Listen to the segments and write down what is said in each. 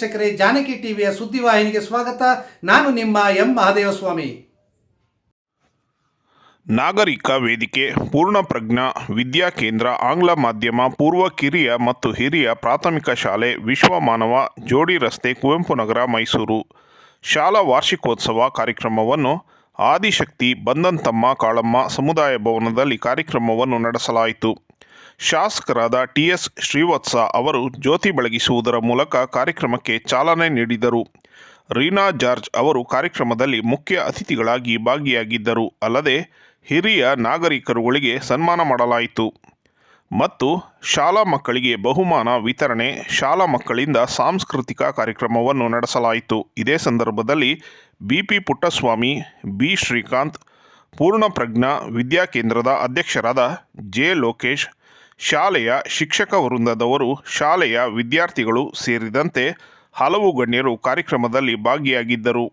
ವೀಕ್ಷಕರೇ, ಜಾನಕಿ ಟಿವಿಯ ಸುದ್ದಿವಾಹಿನಿಗೆ ಸ್ವಾಗತ. ನಾನು ನಿಮ್ಮ ಎಂ ಮಹದೇವಸ್ವಾಮಿ. ನಾಗರಿಕ ವೇದಿಕೆ, ಪೂರ್ಣಪ್ರಜ್ಞಾ ವಿದ್ಯಾ ಕೇಂದ್ರ, ಆಂಗ್ಲ ಮಾಧ್ಯಮ, ಪೂರ್ವ ಕಿರಿಯ ಮತ್ತು ಹಿರಿಯ ಪ್ರಾಥಮಿಕ ಶಾಲೆ, ವಿಶ್ವಮಾನವ, ಜೋಡಿ ರಸ್ತೆ, ಕುವೆಂಪು ನಗರ, ಮೈಸೂರು. ಶಾಲಾ ವಾರ್ಷಿಕೋತ್ಸವ ಕಾರ್ಯಕ್ರಮವನ್ನು ಆದಿಶಕ್ತಿ ಬಂದಂತಮ್ಮ ಕಾಳಮ್ಮ ಸಮುದಾಯ ಭವನದಲ್ಲಿ ಕಾರ್ಯಕ್ರಮವನ್ನು ನಡೆಸಲಾಯಿತು. ಶಾಸಕರಾದ ಟಿ.ಎಸ್. ಶ್ರೀವತ್ಸ ಅವರು ಜ್ಯೋತಿ ಬೆಳಗಿಸುವುದರ ಮೂಲಕ ಕಾರ್ಯಕ್ರಮಕ್ಕೆ ಚಾಲನೆ ನೀಡಿದರು. ರೀನಾ ಜಾರ್ಜ್ ಅವರು ಕಾರ್ಯಕ್ರಮದಲ್ಲಿ ಮುಖ್ಯ ಅತಿಥಿಗಳಾಗಿ ಭಾಗಿಯಾಗಿದ್ದರು. ಅಲ್ಲದೆ ಹಿರಿಯ ನಾಗರಿಕರುಗಳಿಗೆ ಸನ್ಮಾನ ಮಾಡಲಾಯಿತು ಮತ್ತು ಶಾಲಾ ಮಕ್ಕಳಿಗೆ ಬಹುಮಾನ ವಿತರಣೆ, ಶಾಲಾ ಮಕ್ಕಳಿಂದ ಸಾಂಸ್ಕೃತಿಕ ಕಾರ್ಯಕ್ರಮವನ್ನು ನಡೆಸಲಾಯಿತು. ಇದೇ ಸಂದರ್ಭದಲ್ಲಿ ಬಿ.ಪಿ. ಪುಟ್ಟಸ್ವಾಮಿ, ಬಿ. ಶ್ರೀಕಾಂತ್, ಪೂರ್ಣಪ್ರಜ್ಞಾ ವಿದ್ಯಾಕೇಂದ್ರದ ಅಧ್ಯಕ್ಷರಾದ ಜೆ. ಲೋಕೇಶ್, ಶಾಲೆಯ ಶಿಕ್ಷಕ ವೃಂದದವರು, ಶಾಲೆಯ ವಿದ್ಯಾರ್ಥಿಗಳು ಸೇರಿದಂತೆ ಹಲವು ಗಣ್ಯರು ಕಾರ್ಯಕ್ರಮದಲ್ಲಿ ಭಾಗಿಯಾಗಿದ್ದರು.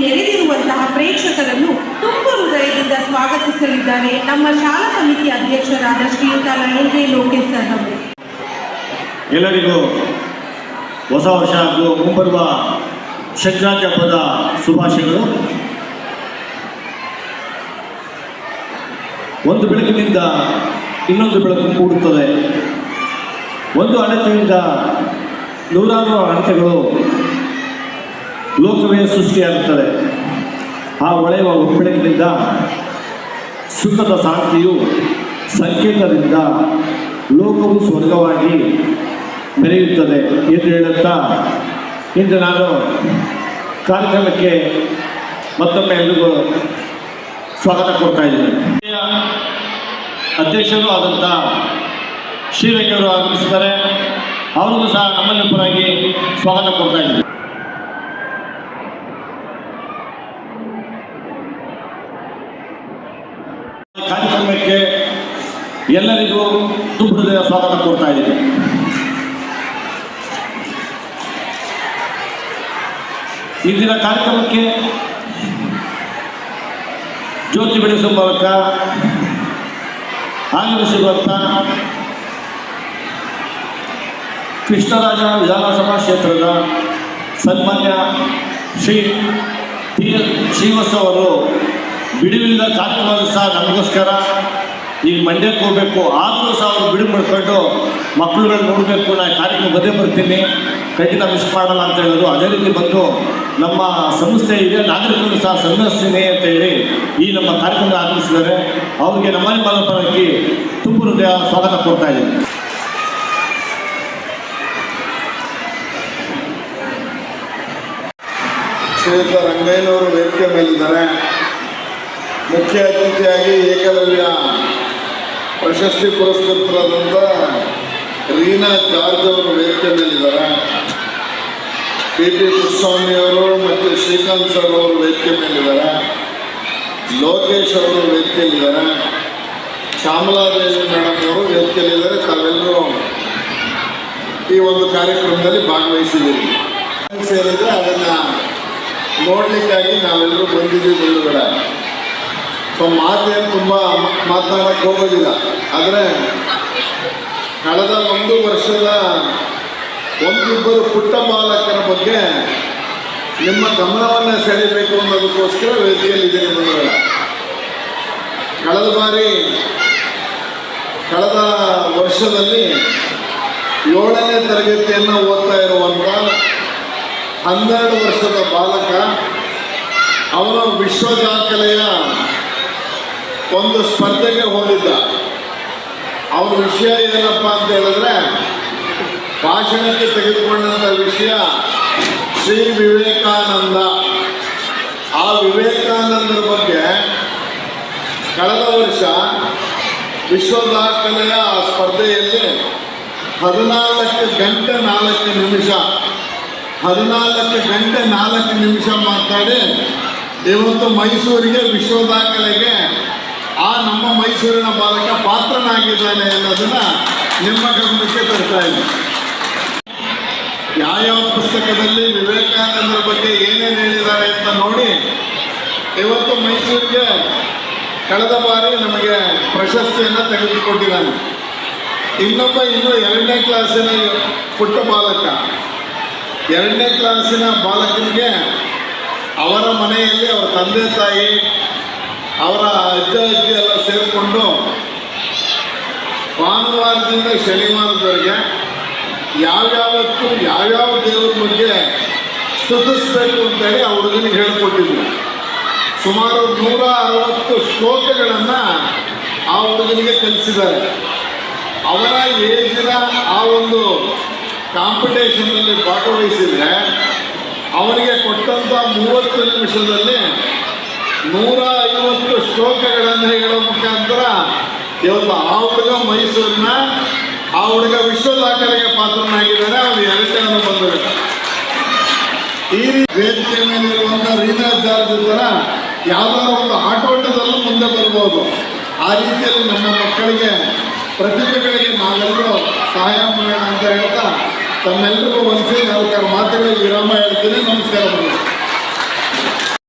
ನೆರೆದಿರುವಂತಹ ಪ್ರೇಕ್ಷಕರನ್ನು ತುಂಬ ಹೃದಯದಿಂದ ಸ್ವಾಗತಿಸಲಿದ್ದಾರೆ ನಮ್ಮ ಶಾಲಾ ಸಮಿತಿ ಅಧ್ಯಕ್ಷರಾದ ಶ್ರೀಯುತ ಜೆ. ಲೋಕೇಶ್ ಸರ್ ಅವರು. ಎಲ್ಲರಿಗೂ ಹೊಸ ವರ್ಷ ಹಾಗೂ ಮುಂಬರುವ ಸಂಕ್ರಾಂತಿ ಹಬ್ಬದ ಶುಭಾಶಯಗಳು. ಒಂದು ಬೆಳಕಿನಿಂದ ಇನ್ನೊಂದು ಬೆಳಕು ಮೂಡುತ್ತದೆ. ಒಂದು ಅಣತೆಯಿಂದ ನೂರಾರು ಅಣತೆಗಳು ಲೋಕವೇ ಸೃಷ್ಟಿಯಾಗುತ್ತದೆ. ಆ ಹೊಳೆಯುವ ಬೆಳಕಿನಿಂದ ಸುಖದ ಶಾಂತಿಯು ಸಂಕೇತದಿಂದ ಲೋಕವು ಸ್ವರ್ಗವಾಗಿ ಮೆರೆಯುತ್ತದೆ ಎಂದು ಹೇಳುತ್ತಾ ಇಂದು ನಾನು ಕಾರ್ಯಕ್ರಮಕ್ಕೆ ಮತ್ತೊಮ್ಮೆ ಎಲ್ರಿಗೂ ಸ್ವಾಗತ ಕೊಡ್ತಾ ಇದ್ದೀನಿ. ಅಧ್ಯಕ್ಷರು ಆದಂಥ ಶ್ರೀರಂಗವರು ಆಗಮಿಸಿದ್ದಾರೆ. ಅವರಿಗೂ ಸಹ ನಮ್ಮಲ್ಲಿ ಪರವಾಗಿ ಸ್ವಾಗತ ಕೊಡ್ತಾ ಇದ್ದೀನಿ. ಕಾರ್ಯಕ್ರಮಕ್ಕೆ ಎಲ್ಲರಿಗೂ ತುಂಬ ಹೃದಯ ಸ್ವಾಗತ ಕೊಡ್ತಾ ಇದ್ದೀನಿ. ಇಂದಿನ ಕಾರ್ಯಕ್ರಮಕ್ಕೆ ಜ್ಯೋತಿ ಬೆಳೆಸುವ ಮೂಲಕ ಆಗಮಿಸಿರುವಂಥ ಕೃಷ್ಣರಾಜ ವಿಧಾನಸಭಾ ಕ್ಷೇತ್ರದ ಸನ್ಮಾನ್ಯ ಶ್ರೀ ಟಿ ಎಲ್ ಶ್ರೀವತ್ಸ ಅವರು ಬಿಡುವಿಲ್ಲದ ಕಾರ್ಯಕ್ರಮದ ಸಹ ನಮಗೋಸ್ಕರ ಈಗ ಮಂಡ್ಯಕ್ಕೆ ಹೋಗಬೇಕು ಆದರೂ ಸಹ ಅವರು ಬಿಡುವು ಮಾಡ್ಕೊಂಡು ಮಕ್ಕಳುಗಳು ನೋಡಬೇಕು, ನಾನು ಕಾರ್ಯಕ್ರಮ ಬಂದೇ ಬರ್ತೀನಿ, ಖಂಡಿತ ಮಿಸ್ ಮಾಡಲ್ಲ ಅಂತ ಹೇಳಿದ್ರು. ಅದೇ ರೀತಿ ಬಂದು ನಮ್ಮ ಸಂಸ್ಥೆ ಇದೆ ನಾಗರಿಕರು ಸಹ ಸನ್ಮಾನಿಸ್ತೀನಿ ಅಂತ ಹೇಳಿ ಈ ನಮ್ಮ ಕಾರ್ಯಕ್ರಮ ಆಗಮಿಸಿದ್ದಾರೆ. ಅವರಿಗೆ ನಮ್ಮ ಪರವಾಗಿ ತುಂಬ ಹೃದಯ ಸ್ವಾಗತ ಕೊಡ್ತಾ ಇದ್ದೀನಿ. ಶ್ರೀಯುತ ರಂಗಯ್ಯನವರು ವೇದಿಕೆ ಮೇಲಿದ್ದಾರೆ. ಮುಖ್ಯ ಅತಿಥಿಯಾಗಿ ಏಕಲವ್ಯ ಪ್ರಶಸ್ತಿ ಪುರಸ್ಕೃತರಾದಂಥ ರೀನಾ ಜಾರ್ಜ್ ಅವರು ವೇದಿಕೆ ಮೇಲಿದ್ದಾರೆ. ಪಿ ಕೃಷ್ಣಸ್ವಾಮಿಯವರು ಮತ್ತು ಶ್ರೀಕಾಂತ್ ಸರ್ ಅವರು ವೇದಿಕೆ ಮೇಲಿದ್ದಾರೆ. ಲೋಕೇಶ್ ಅವರು ವೇದಿಕೆಯಲ್ಲಿದ್ದಾರೆ. ಶ್ಯಾಮಲಾದೇವಿ ಮೇಡಮ್ ಅವರು ವೇದಿಕೆಯಲ್ಲಿದ್ದಾರೆ. ತಾವೆಲ್ಲರೂ ಈ ಒಂದು ಕಾರ್ಯಕ್ರಮದಲ್ಲಿ ಭಾಗವಹಿಸಿದ್ದೀರಿ. ಸೇರಿದರೆ ಅದನ್ನು ನೋಡಲಿಕ್ಕಾಗಿ ನಾವೆಲ್ಲರೂ ಬಂದಿದ್ದೀವಿ ಬಂಧುಗಳ. ಸೊ ಮಾತೇನು ತುಂಬ ಮಾತನಾಡಕ್ಕೆ ಹೋಗೋದಿಲ್ಲ. ಆದರೆ ಕಳೆದ ಒಂದು ವರ್ಷದ ಒಂದಿಬ್ಬರು ಪುಟ್ಟ ಬಾಲಕರ ಬಗ್ಗೆ ನಿಮ್ಮ ಗಮನವನ್ನು ಸೆಳೆಯಬೇಕು ಅನ್ನೋದಕ್ಕೋಸ್ಕರ ವೇದಿಕೆಯಲ್ಲಿದ್ದೀನಿ ಬಂಧುಗಳ. ಕಳೆದ ವರ್ಷದಲ್ಲಿ 7ನೇ ತರಗತಿಯನ್ನು ಓದ್ತಾ ಇರುವಂಥ 12 ವರ್ಷದ ಬಾಲಕ ಅವನು ವಿಶ್ವ ದಾಖಲೆಯ ಒಂದು ಸ್ಪರ್ಧೆಗೆ ಹೋಗಿದ್ದ. ಅವನ ವಿಷಯ ಏನಪ್ಪ ಅಂತ ಹೇಳಿದ್ರೆ, ಭಾಷಣಕ್ಕೆ ತೆಗೆದುಕೊಂಡಂಥ ವಿಷಯ ಶ್ರೀ ವಿವೇಕಾನಂದ. ಆ ವಿವೇಕಾನಂದರ ಬಗ್ಗೆ ಕಳೆದ ವರ್ಷ ವಿಶ್ವ ದಾಖಲೆಯ ಆ ಸ್ಪರ್ಧೆಯಲ್ಲಿ 14 ಗಂಟೆ 4 ನಿಮಿಷ ಮಾತಾಡಿ ಇವತ್ತು ಮೈಸೂರಿಗೆ ವಿಶ್ವ ದಾಖಲೆಗೆ ಆ ನಮ್ಮ ಮೈಸೂರಿನ ಬಾಲಕ ಪಾತ್ರನಾಗಿದ್ದಾನೆ ಅನ್ನೋದನ್ನು ನಿಮ್ಮ ಗಮನಕ್ಕೆ ತರ್ತಾ ಇದ್ದೀನಿ. ಯಾವ ಪುಸ್ತಕದಲ್ಲಿ ವಿವೇಕಾನಂದರ ಬಗ್ಗೆ ಏನೇನು ಹೇಳಿದ್ದಾರೆ ಅಂತ ನೋಡಿ ಇವತ್ತು ಮೈಸೂರಿಗೆ ಕಳೆದ ಬಾರಿ ನಮಗೆ ಪ್ರಶಸ್ತಿಯನ್ನು ತೆಗೆದುಕೊಟ್ಟಿದ್ದಾನೆ. ಇನ್ನೂ 2ನೇ ಕ್ಲಾಸಿನ ಪುಟ್ಟ ಬಾಲಕ, 2ನೇ ಕ್ಲಾಸಿನ ಬಾಲಕನಿಗೆ ಅವರ ಮನೆಯಲ್ಲಿ ಅವರ ತಂದೆ ತಾಯಿ ಅವರ ಅಜ್ಜ ಅಜ್ಜಿ ಎಲ್ಲ ಸೇರಿಕೊಂಡು ಭಾನುವಾರದಿಂದ ಶನಿವಾರದವರೆಗೆ ಯಾವ್ಯಾವ ದೇವರ ಬಗ್ಗೆ ಸ್ತುತಿಸ್ಬೇಕು ಅಂತೇಳಿ ಆ ಹುಡುಗನಿಗೆ ಹೇಳಿಕೊಟ್ಟಿದ್ರು. ಸುಮಾರು 160 ಶ್ಲೋಕಗಳನ್ನು ಆ ಹುಡುಗನಿಗೆ ಕಲಿಸಿದ್ದಾರೆ. ಅವರ ಏಜಿನ ಆ ಒಂದು ಕಾಂಪಿಟೇಷನ್ನಲ್ಲಿ ಭಾಗವಹಿಸಿದರೆ ಅವನಿಗೆ ಕೊಟ್ಟಂಥ 30 ನಿಮಿಷದಲ್ಲಿ 150 ಶ್ಲೋಕಗಳನ್ನು ಹೇಳೋ ಮುಖಾಂತರ ಇವತ್ತು ಆ ಹುಡುಗ ಮೈಸೂರಿನ ಆ ಹುಡುಗ ವಿಶ್ವ ದಾಖಲೆಗೆ ಪಾತ್ರನಾಗಿದ್ದಾನೆ. ಅವನು 2ನೇ ಬಂದಿದ್ದಾರೆ. ಈ ವೇದಿಕೆ ಮೇಲಿರುವಂಥ ರೀನಾ ಜಾರ್ಜ್ ಥರ ಯಾವುದಾದ್ರು ಒಂದು ಆಟೋಟದಲ್ಲೂ ಮುಂದೆ ಬರ್ಬೋದು. ಆ ರೀತಿಯಲ್ಲಿ ನಮ್ಮ ಮಕ್ಕಳಿಗೆ ಪ್ರತಿಭೆಗಳಿಗೆ ನಾವೆಲ್ಲರೂ ಸಹಾಯ ಮಾಡೋಣ ಅಂತ ಹೇಳ್ತಾ ತಮ್ಮೆಲ್ಲರಿಗೂ ಒಂದ್ಸರಿ 4 ಮಾತುಗಳಿಗೆ ವಿರಾಮ ಹೇಳ್ತೀನಿ. ನಮಸ್ಕಾರ.